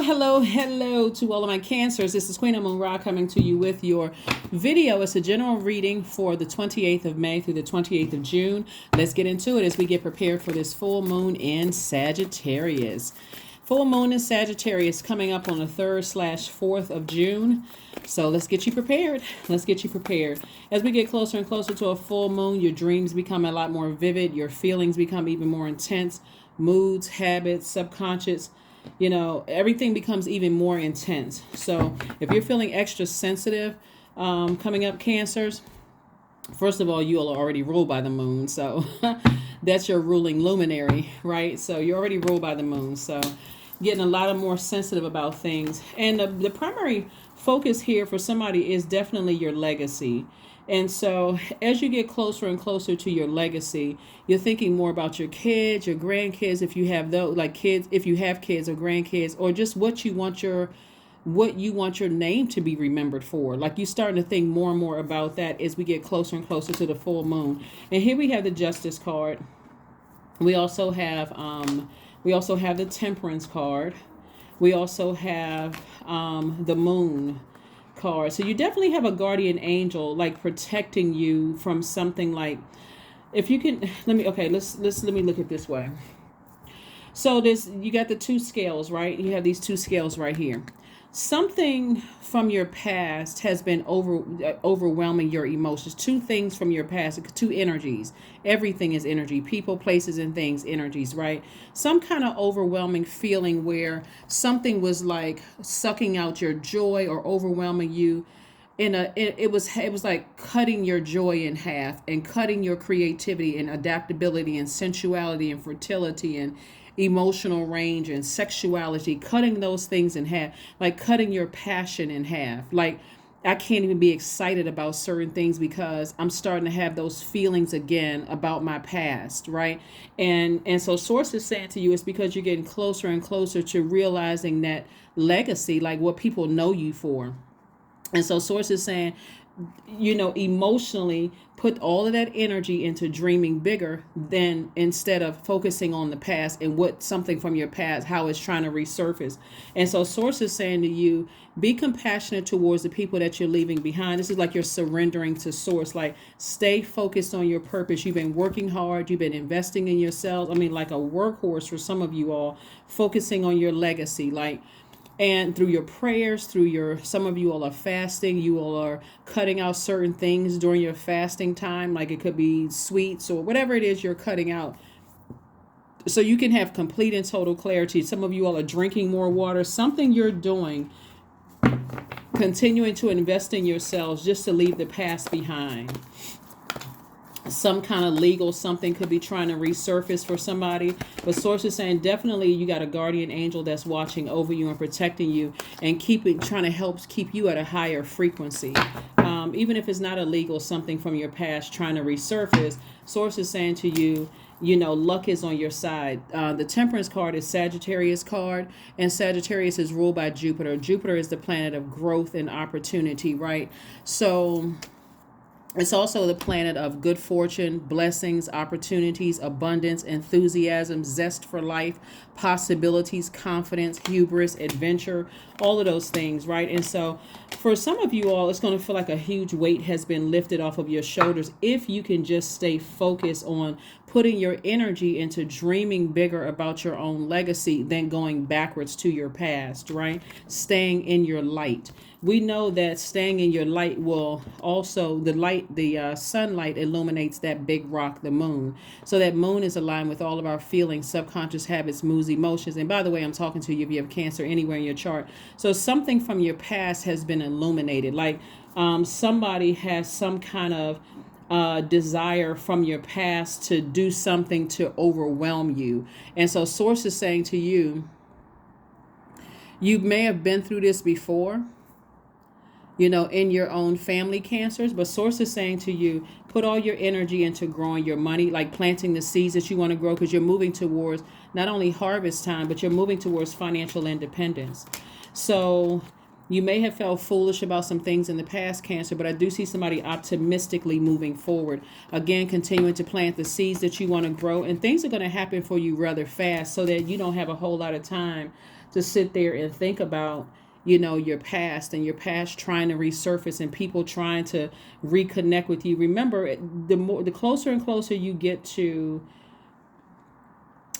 Hello to all of my cancers. This is Queen Amun Ra coming to you with your video. It's a general reading for the 28th of May through the 28th of June. Let's get into it as we get prepared for this full moon in Sagittarius. Full moon in Sagittarius coming up on the 3rd/4th of June. So let's get you prepared. Let's get you prepared. As we get closer and closer to a full moon, your dreams become a lot more vivid. Your feelings become even more intense. Moods, habits, subconscious, everything becomes even more intense. So if you're feeling extra sensitive coming up, cancers, first of all, you are already ruled by the moon. So that's your ruling luminary, right? So you're already ruled by the moon. So getting a lot of more sensitive about things. And the primary focus here for somebody is definitely your legacy. And so as you get closer and closer to your legacy, you're thinking more about your kids, your grandkids, if you have those, like kids, if you have kids or grandkids, or just what you want your name to be remembered for. Like, you're starting to think more and more about that as we get closer and closer to the full moon. And here we have the Justice card. We also have the Temperance card. We also have the Moon card. So you definitely have a guardian angel like protecting you from something. Like, if you can, let me look at this way. So you got the two scales, right? You have these two scales right here. Something from your past has been overwhelming your emotions. Two things from your past, two energies. Everything is energy. People, places, and things, energies, right? Some kind of overwhelming feeling where something was like sucking out your joy or overwhelming you. It was like cutting your joy in half and cutting your creativity and adaptability and sensuality and fertility and emotional range and sexuality, cutting those things in half, like cutting your passion in half. Like, I can't even be excited about certain things because I'm starting to have those feelings again about my past, right? And so Source is saying to you, it's because you're getting closer and closer to realizing that legacy, like what people know you for. And so Source is saying, emotionally put all of that energy into dreaming bigger than, instead of focusing on the past and what something from your past, how it's trying to resurface. And so Source is saying to you, be compassionate towards the people that you're leaving behind. This is like you're surrendering to Source. Like, stay focused on your purpose. You've been working hard. You've been investing in yourself. I mean, like a workhorse for some of you all, focusing on your legacy. And through your prayers, some of you all are fasting, you all are cutting out certain things during your fasting time, like it could be sweets or whatever it is you're cutting out, so you can have complete and total clarity. Some of you all are drinking more water, something you're doing, continuing to invest in yourselves just to leave the past behind. Some kind of legal something could be trying to resurface for somebody. But Source is saying definitely you got a guardian angel that's watching over you and protecting you and trying to help keep you at a higher frequency. Even if it's not illegal, something from your past trying to resurface, Source is saying to you, luck is on your side. The Temperance card is Sagittarius card, and Sagittarius is ruled by Jupiter. Jupiter is the planet of growth and opportunity, right? So it's also the planet of good fortune, blessings, opportunities, abundance, enthusiasm, zest for life, possibilities, confidence, hubris, adventure, all of those things, right? And so for some of you all, it's going to feel like a huge weight has been lifted off of your shoulders if you can just stay focused on putting your energy into dreaming bigger about your own legacy than going backwards to your past, right? Staying in your light. We know that staying in your light will also, the sunlight illuminates that big rock, the moon. So that moon is aligned with all of our feelings, subconscious habits, moods, emotions. And by the way, I'm talking to you if you have Cancer anywhere in your chart. So something from your past has been illuminated. Like somebody has some kind of desire from your past to do something to overwhelm you. And so Source is saying to you, you may have been through this before, in your own family, cancers, but Source is saying to you, put all your energy into growing your money, like planting the seeds that you want to grow, because you're moving towards not only harvest time, but you're moving towards financial independence. So you may have felt foolish about some things in the past, Cancer, but I do see somebody optimistically moving forward. Again, continuing to plant the seeds that you want to grow, and things are going to happen for you rather fast so that you don't have a whole lot of time to sit there and think about, you know, your past, and your past trying to resurface, and people trying to reconnect with you. Remember, the closer and closer you get to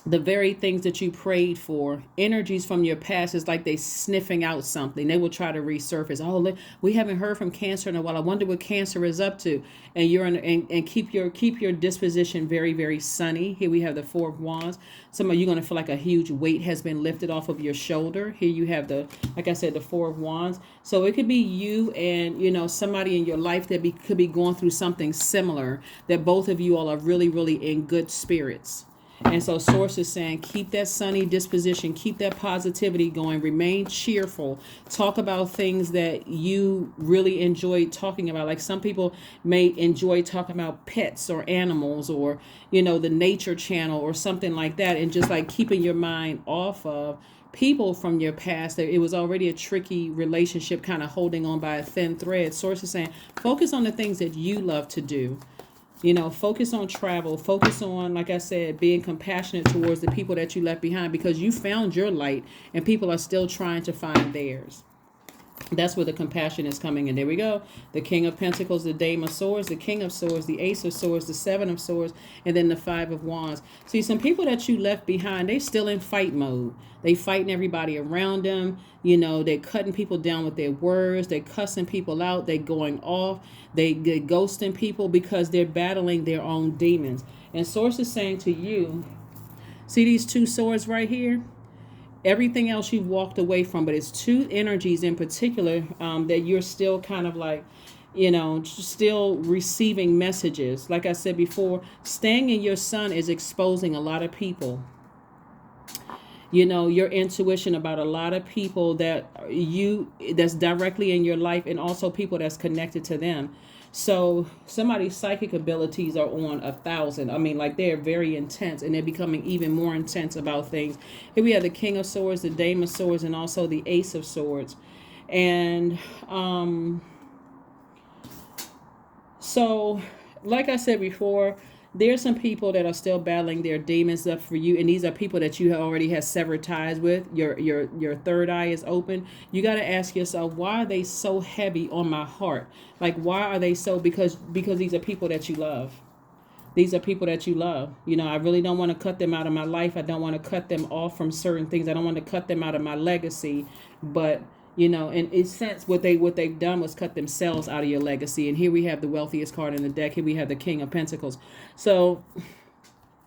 the very things that you prayed for, energies from your past is like they sniffing out something. They will try to resurface. Oh, we haven't heard from Cancer in a while. I wonder what Cancer is up to. And you're in, and keep your disposition very, very sunny. Here we have the Four of Wands. Some of you are going to feel like a huge weight has been lifted off of your shoulder. Here you have like I said, the Four of Wands. So it could be you and, you know, somebody in your life that could be going through something similar, that both of you all are really, really in good spirits. And so Source is saying, keep that sunny disposition, keep that positivity going, remain cheerful, talk about things that you really enjoy talking about. Like some people may enjoy talking about pets or animals, or, you know, the nature channel or something like that. And just like keeping your mind off of people from your past, that it was already a tricky relationship, kind of holding on by a thin thread. Source is saying, focus on the things that you love to do. You know, focus on travel, focus on, like I said, being compassionate towards the people that you left behind, because you found your light and people are still trying to find theirs. That's where the compassion is coming in. There we go. The King of Pentacles, the Dame of Swords, the King of Swords, the Ace of Swords, the Seven of Swords, and then the Five of Wands. See, some people that you left behind, they still in fight mode. They fighting everybody around them. You know, they cutting people down with their words. They cussing people out. They going off. They ghosting people because they're battling their own demons. And Source is saying to you, see these two swords right here? Everything else you've walked away from, but it's two energies in particular that you're still kind of like, you know, still receiving messages. Like I said before, staying in your sun is exposing a lot of people. You know, your intuition about a lot of people that's directly in your life, and also people that's connected to them. So somebody's psychic abilities are on 1,000. I mean, like, they're very intense, and they're becoming even more intense about things. Here we have the King of Swords, the Dame of Swords, and also the Ace of Swords. And so, like I said before, there's some people that are still battling their demons up for you, and these are people that you already have severed ties with. Your third eye is open. You got to ask yourself, why are they so heavy on my heart? Like, why are they so? Because these are people that you love. These are people that you love. You know, I really don't want to cut them out of my life. I don't want to cut them off from certain things. I don't want to cut them out of my legacy. But, you know, in a sense, what they've done was cut themselves out of your legacy. And here we have the wealthiest card in the deck. Here we have the King of Pentacles. So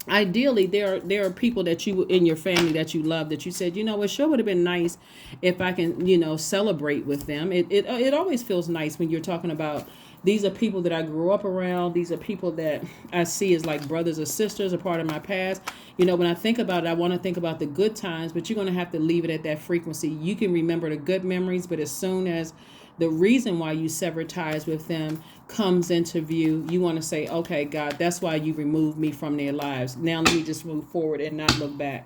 ideally, there are people that you in your family that you love, that you said, you know, it sure would have been nice if I can, you know, celebrate with them. It always feels nice when you're talking about, these are people that I grew up around. These are people that I see as like brothers or sisters, a part of my past. You know, when I think about it, I want to think about the good times, but you're going to have to leave it at that frequency. You can remember the good memories, but as soon as the reason why you sever ties with them comes into view, you want to say, okay, God, that's why you removed me from their lives. Now let me just move forward and not look back.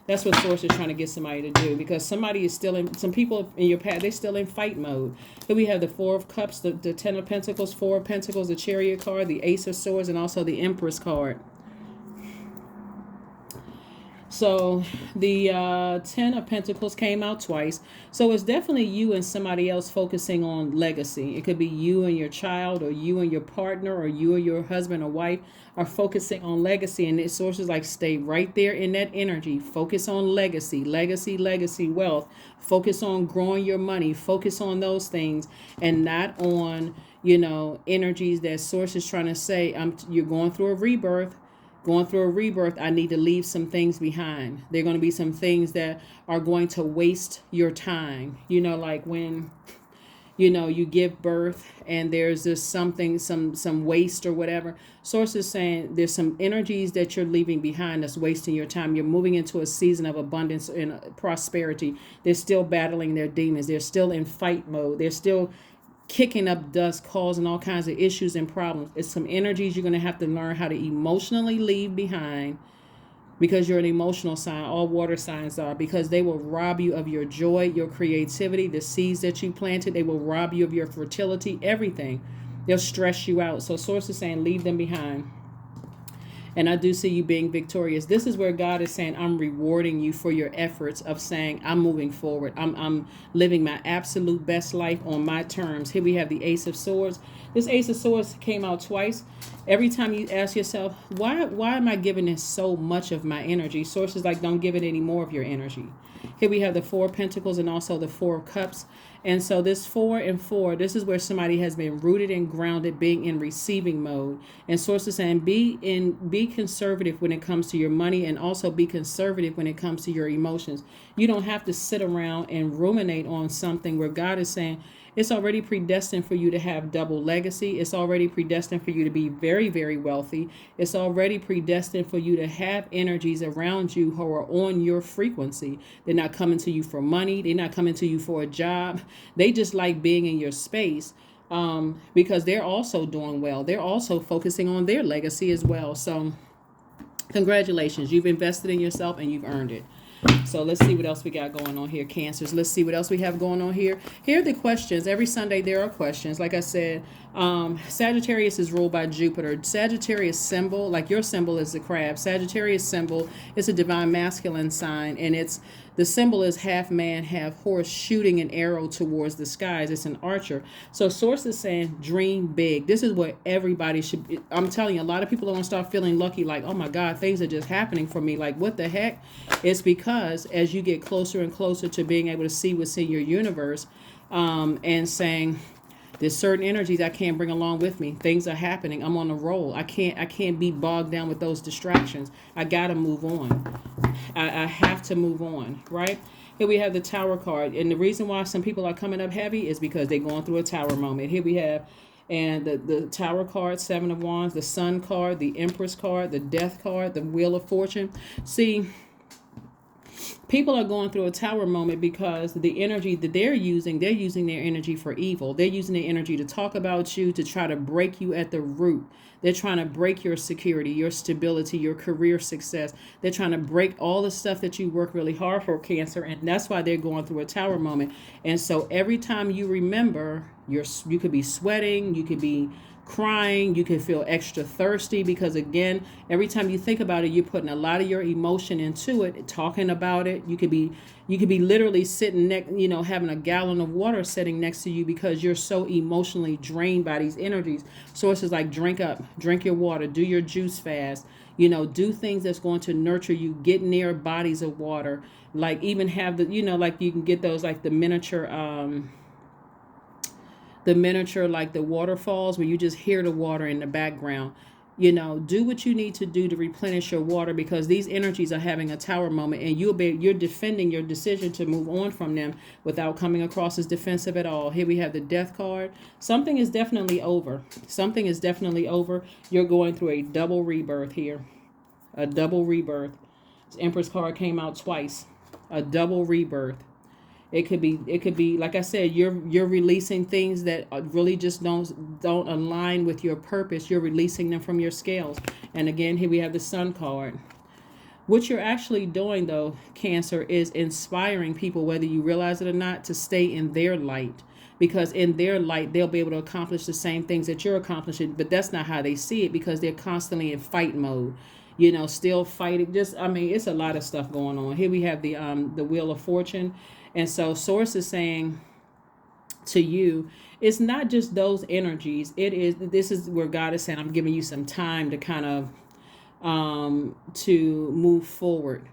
That's what Source is trying to get somebody to do, because somebody is still in, some people in your past, they're still in fight mode. Here we have the Four of Cups, the Ten of Pentacles, Four of Pentacles, the Chariot card, the Ace of Swords, and also the Empress card. So the Ten of Pentacles came out twice. So it's definitely you and somebody else focusing on legacy. It could be you and your child, or you and your partner, or you and your husband or wife are focusing on legacy. And its sources like, stay right there in that energy. Focus on legacy, legacy, wealth. Focus on growing your money. Focus on those things, and not on, you know, energies that Source is trying to say, you're going through a rebirth. I need to leave some things behind. There are going to be some things that are going to waste your time. You know, like when, you know, you give birth and there's this something, some waste or whatever. Source is saying there's some energies that you're leaving behind that's wasting your time. You're moving into a season of abundance and prosperity. They're still battling their demons. They're still in fight mode. They're still kicking up dust, causing all kinds of issues and problems. It's some energies you're going to have to learn how to emotionally leave behind, because you're an emotional sign. All water signs are, because they will rob you of your joy, your creativity, the seeds that you planted. They will rob you of your fertility, everything. They'll stress you out. So Source is saying, leave them behind. And I do see you being victorious. This is where God is saying, I'm rewarding you for your efforts of saying, I'm moving forward. I'm living my absolute best life on my terms. Here we have the Ace of Swords. This Ace of Swords came out twice. Every time you ask yourself, why am I giving this so much of my energy? Sources like, don't give it any more of your energy. Here we have the Four of Pentacles and also the Four of Cups. And so this 4 and 4, this is where somebody has been rooted and grounded, being in receiving mode. And sources saying be conservative when it comes to your money, and also be conservative when it comes to your emotions. You don't have to sit around and ruminate on something where God is saying it's already predestined for you to have double legacy. It's already predestined for you to be very, very wealthy. It's already predestined for you to have energies around you who are on your frequency. They're not coming to you for money. They're not coming to you for a job. They just like being in your space, because they're also doing well. They're also focusing on their legacy as well. So congratulations. You've invested in yourself and you've earned it. So let's see what else we got going on here, Cancers. Let's see what else we have going on here. Here are the questions. Every Sunday there are questions. Like I said, Sagittarius is ruled by Jupiter. Sagittarius symbol, like your symbol is the crab. Sagittarius symbol is a divine masculine sign, and the symbol is half man, half horse, shooting an arrow towards the skies. It's an archer. So source is saying dream big. This is what everybody should be. I'm telling you, a lot of people are going to start feeling lucky, like, oh my God, things are just happening for me. Like, what the heck? It's because as you get closer and closer to being able to see what's in your universe, and saying, there's certain energies I can't bring along with me. Things are happening. I'm on a roll. I can't be bogged down with those distractions. I got to move on. I have to move on, right? Here we have the Tower card. And the reason why some people are coming up heavy is because they're going through a Tower moment. Here we have, and the Tower card, Seven of Wands, the Sun card, the Empress card, the Death card, the Wheel of Fortune. See, people are going through a Tower moment because the energy that they're using their energy for evil. They're using their energy to talk about you, to try to break you at the root. They're trying to break your security, your stability, your career success. They're trying to break all the stuff that you work really hard for, Cancer. And that's why they're going through a Tower moment. And so every time you remember, you could be sweating, you could be crying, you can feel extra thirsty, because again, every time you think about it, you're putting a lot of your emotion into it, talking about it. You could be literally sitting next, having a gallon of water sitting next to you because you're so emotionally drained by these energies. Sources like drink your water, do your juice fast, do things that's going to nurture you, get near bodies of water, like even have like you can get those, like the miniature, like the waterfalls where you just hear the water in the background. Do what you need to do to replenish your water, because these energies are having a Tower moment, and you're defending your decision to move on from them without coming across as defensive at all. Here we have the Death card. Something is definitely over. Something is definitely over. You're going through a double rebirth here. A double rebirth. This Empress card came out twice. A double rebirth. It could be like I said, you're releasing things that really just don't align with your purpose. You're releasing them from your scales. And again, here we have the Sun card. What you're actually doing, though, Cancer, is inspiring people, whether you realize it or not, to stay in their light. Because in their light, they'll be able to accomplish the same things that you're accomplishing. But that's not how they see it, because they're constantly in fight mode. Still fighting. It's a lot of stuff going on. Here we have the Wheel of Fortune. And so source is saying to you, it's not just those energies. This is where God is saying, I'm giving you some time to kind of to move forward.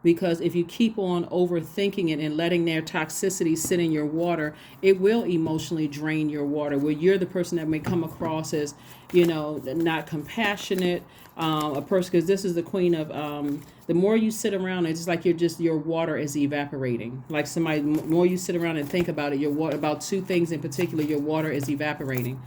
Because if you keep on overthinking it and letting their toxicity sit in your water, it will emotionally drain your water, where you're the person that may come across as, not compassionate, a person, because this is the queen of, the more you sit around, it's like your water is evaporating. Like the more you sit around and think about it, your water, about two things in particular, your water is evaporating.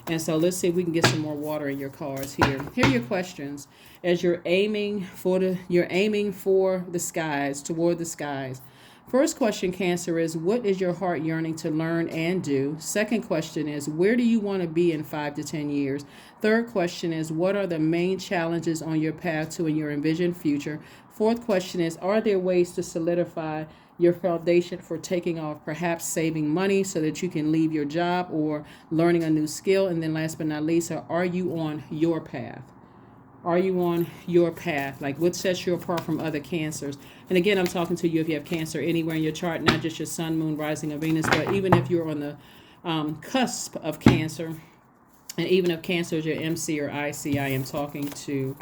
And so let's see if we can get some more water in your cards here. Here are your questions. As you're aiming for the skies, toward the skies. First question, Cancer, is what is your heart yearning to learn and do? Second question is, where do you want to be in 5 to 10 years? Third question is, what are the main challenges on your path to your envisioned future? Fourth question is, are there ways to solidify your foundation for taking off, perhaps saving money so that you can leave your job or learning a new skill? And then last but not least, are you on your path? Are you on your path? Like, what sets you apart from other Cancers? And again, I'm talking to you if you have Cancer anywhere in your chart, not just your sun, moon, rising, or Venus, but even if you're on the cusp of Cancer, and even if Cancer is your MC or IC, I am talking to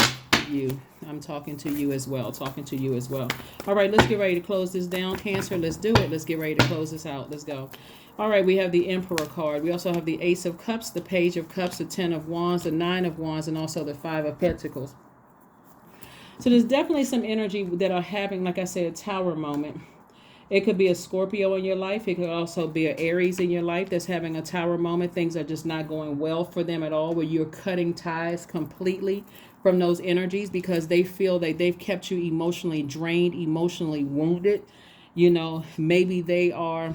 you. I'm talking to you as well. Talking to you as well. All right, let's get ready to close this down, Cancer. Let's do it. Let's get ready to close this out. Let's go. All right, we have the Emperor card. We also have the Ace of Cups, the Page of Cups, the Ten of Wands, the Nine of Wands, and also the Five of Pentacles. So there's definitely some energy that are having, like I said, a Tower moment. It could be a Scorpio in your life. It could also be an Aries in your life that's having a Tower moment. Things are just not going well for them at all, where you're cutting ties completely from those energies because they feel that they've kept you emotionally drained, emotionally wounded. You know, maybe they are,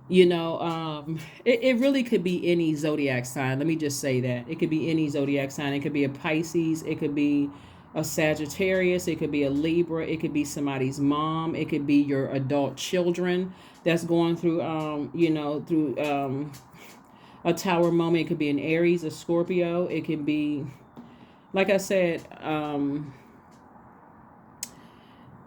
you know, it really could be any zodiac sign. Let me just say that. It could be any zodiac sign. It could be a Pisces. It could be a Sagittarius. It could be a Libra. It could be somebody's mom. It could be your adult children that's going through, you know, through a Tower moment. It could be an Aries, a Scorpio. It could be, like I said,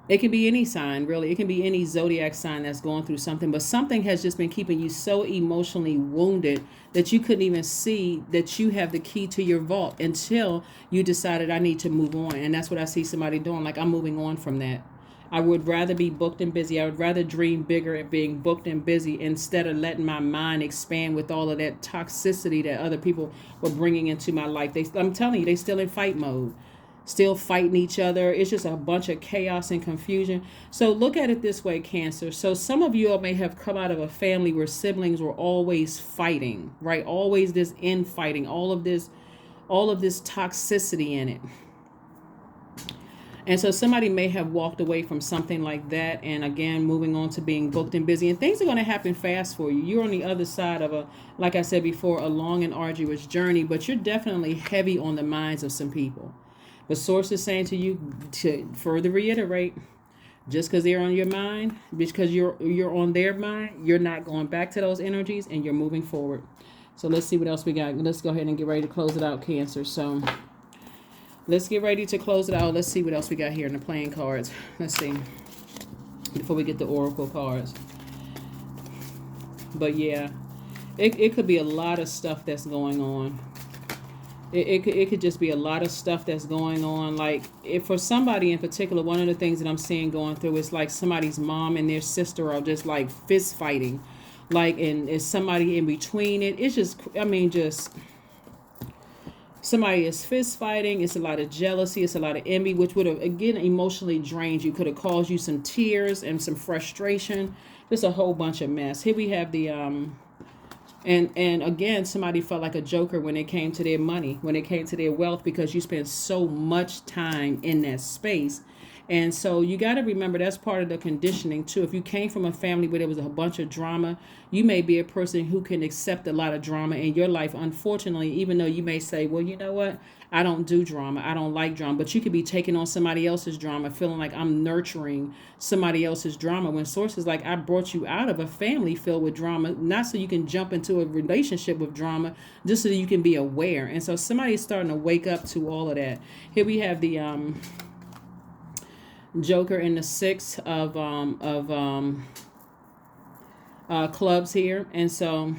it can be any sign, really. It can be any zodiac sign that's going through something, but something has just been keeping you so emotionally wounded that you couldn't even see that you have the key to your vault until you decided, I need to move on. And that's what I see somebody doing. Like, I'm moving on from that. I would rather be booked and busy. I would rather dream bigger at being booked and busy instead of letting my mind expand with all of that toxicity that other people were bringing into my life. I'm telling you, they still in fight mode. Still fighting each other. It's just a bunch of chaos and confusion. So look at it this way, Cancer. So some of you all may have come out of a family where siblings were always fighting, right? Always this infighting, all of this toxicity in it. And so somebody may have walked away from something like that, and again, moving on to being booked and busy, and things are going to happen fast for you. You're on the other side of like I said before, a long and arduous journey, but you're definitely heavy on the minds of some people. The source is saying to you, to further reiterate, just because they're on your mind, because you're on their mind, you're not going back to those energies and you're moving forward. So let's see what else we got. Let's go ahead and get ready to close it out, Cancer. So let's get ready to close it out. Let's see what else we got here in the playing cards. Let's see. Before we get the Oracle cards. But yeah, it could be a lot of stuff that's going on. It could just be a lot of stuff that's going on. Like, if for somebody in particular, one of the things that I'm seeing going through is like somebody's mom and their sister are just like fist fighting. Like, and is somebody in between it. It's just, I mean, just somebody is fist fighting. It's a lot of jealousy. It's a lot of envy, which would have, again, emotionally drained you. Could have caused you some tears and some frustration. Just a whole bunch of mess. Here we have the, And again, somebody felt like a joker when it came to their money, when it came to their wealth, because you spend so much time in that space. And so you got to remember that's part of the conditioning too. If you came from a family where there was a bunch of drama, you may be a person who can accept a lot of drama in your life. Unfortunately, even though you may say, well, you know what? I don't do drama. I don't like drama. But you could be taking on somebody else's drama, feeling like I'm nurturing somebody else's drama. When source is like, I brought you out of a family filled with drama, not so you can jump into a relationship with drama, just so that you can be aware. And so somebody's starting to wake up to all of that. Here we have the Joker in the Six of clubs here. And so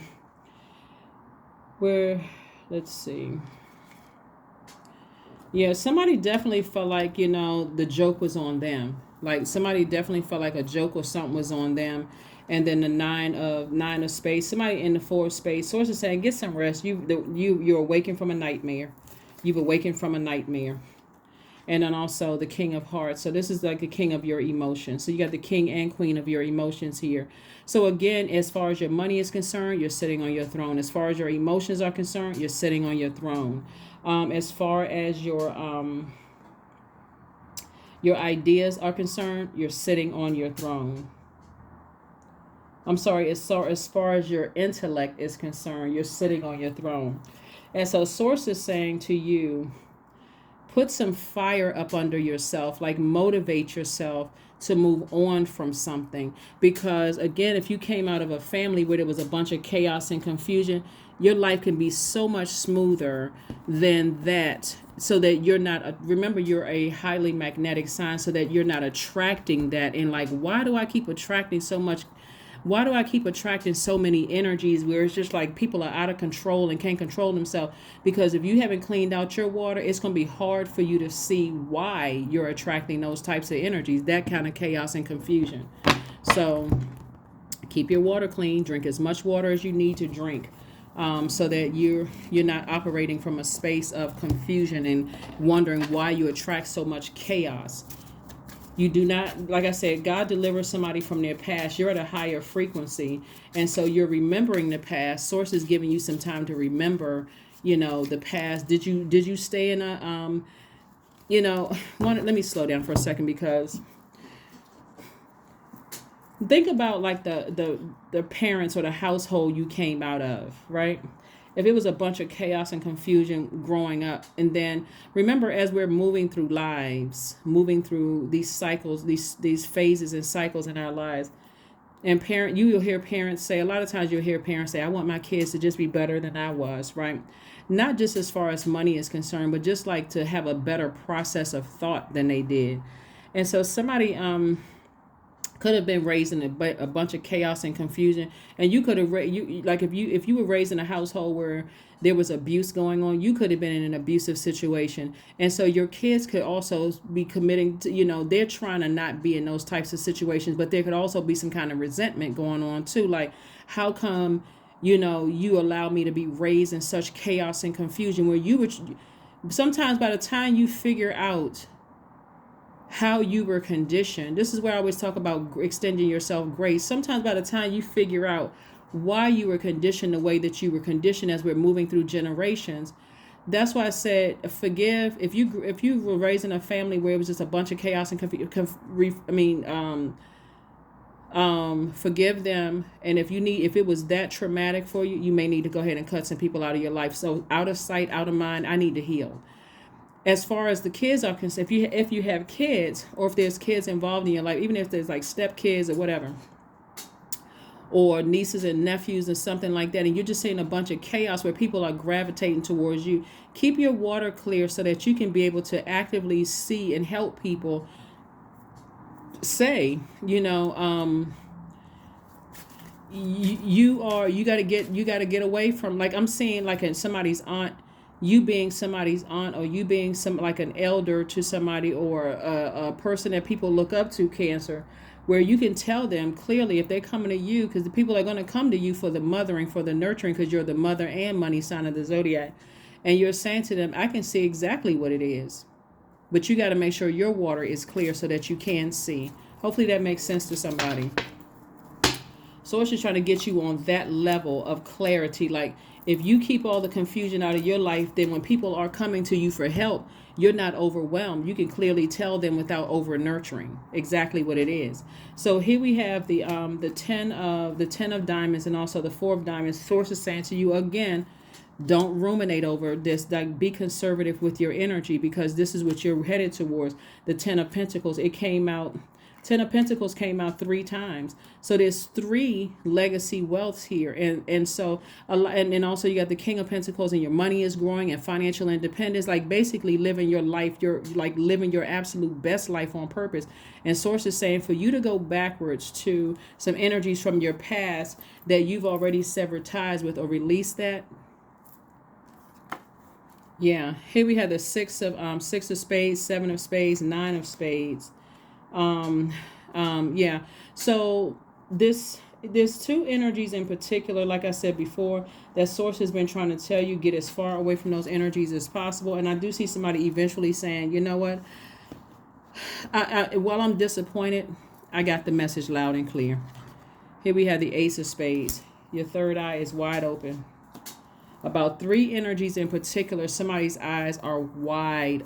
let's see. Yeah, somebody definitely felt like, you know, the joke was on them. Like, somebody definitely felt like a joke or something was on them. And then the nine of spades, somebody in the Four of spades. Source is saying, get some rest. You're awakened from a nightmare. You've awakened from a nightmare. And then also the King of Hearts. So this is like the king of your emotions. So you got the king and queen of your emotions here. So again, as far as your money is concerned, you're sitting on your throne. As far as your emotions are concerned, you're sitting on your throne. As far as your ideas are concerned, you're sitting on your throne. I'm sorry, as far as your intellect is concerned, you're sitting on your throne. And so Source is saying to you, put some fire up under yourself, like motivate yourself to move on from something. Because again, if you came out of a family where there was a bunch of chaos and confusion, your life can be so much smoother than that, so that you're not remember, you're a highly magnetic sign, so that you're not attracting that. And like, why do I keep attracting so much? Why do I keep attracting so many energies where it's just like people are out of control and can't control themselves? Because if you haven't cleaned out your water, it's going to be hard for you to see why you're attracting those types of energies, that kind of chaos and confusion. So keep your water clean. Drink as much water as you need to drink, so that you're not operating from a space of confusion and wondering why you attract so much chaos. You do not, like I said, God delivers somebody from their past. You're at a higher frequency. And so you're remembering the past. Source is giving you some time to remember, the past. Did you stay in a, let me slow down for a second, because think about like the parents or the household you came out of, right? If it was a bunch of chaos and confusion growing up, and then remember, as we're moving through lives, moving through these cycles, these phases and cycles in our lives, and you'll hear parents say, a lot of times you'll hear parents say, I want my kids to just be better than I was, right? Not just as far as money is concerned, but just like to have a better process of thought than they did. And so somebody could have been raised in a bunch of chaos and confusion, and you could have if you were raised in a household where there was abuse going on, you could have been in an abusive situation. And so your kids could also be committing to, they're trying to not be in those types of situations, but there could also be some kind of resentment going on too, like, how come you allow me to be raised in such chaos and confusion, where you would sometimes, by the time you figure out how you were conditioned. This is where I always talk about extending yourself grace. Sometimes by the time you figure out why you were conditioned the way that you were conditioned, as we're moving through generations, that's why I said forgive. If you were raised in a family where it was just a bunch of chaos and forgive them. And if it was that traumatic for you, you may need to go ahead and cut some people out of your life. So out of sight, out of mind, I need to heal. As far as the kids are concerned, if you have kids, or if there's kids involved in your life, even if there's like step kids or whatever, or nieces and nephews or something like that, and you're just seeing a bunch of chaos where people are gravitating towards you, keep your water clear so that you can be able to actively see and help people say, you got to get away from, like, I'm seeing like in somebody's aunt, you being somebody's aunt, or you being like an elder to somebody, or a person that people look up to, Cancer, where you can tell them clearly if they're coming to you, because the people are going to come to you for the mothering, for the nurturing, because you're the mother and money sign of the Zodiac. And you're saying to them, I can see exactly what it is, but you got to make sure your water is clear so that you can see. Hopefully that makes sense to somebody. So it's just trying to get you on that level of clarity. Like, if you keep all the confusion out of your life, then when people are coming to you for help, you're not overwhelmed. You can clearly tell them without over nurturing exactly what it is. So here we have the 10 of diamonds, and also the 4 of diamonds. Source is saying to you again, don't ruminate over this. Like, be conservative with your energy, because this is what you're headed towards. The 10 of Pentacles. 10 of Pentacles came out 3 times. So there's 3 legacy wealths here. And so, and also you got the King of Pentacles, and your money is growing, and financial independence, like basically living your life, you're like living your absolute best life on purpose. And Source is saying for you to go backwards to some energies from your past that you've already severed ties with, or released that. Yeah, here we have the 6 of spades, 7 of spades, 9 of spades. Yeah, so there's 2 energies in particular, like I said before, that Source has been trying to tell you, get as far away from those energies as possible. And I do see somebody eventually saying, you know what, while I'm disappointed, I got the message loud and clear. Here we have the Ace of Spades. Your third eye is wide open. About 3 energies in particular, somebody's eyes are wide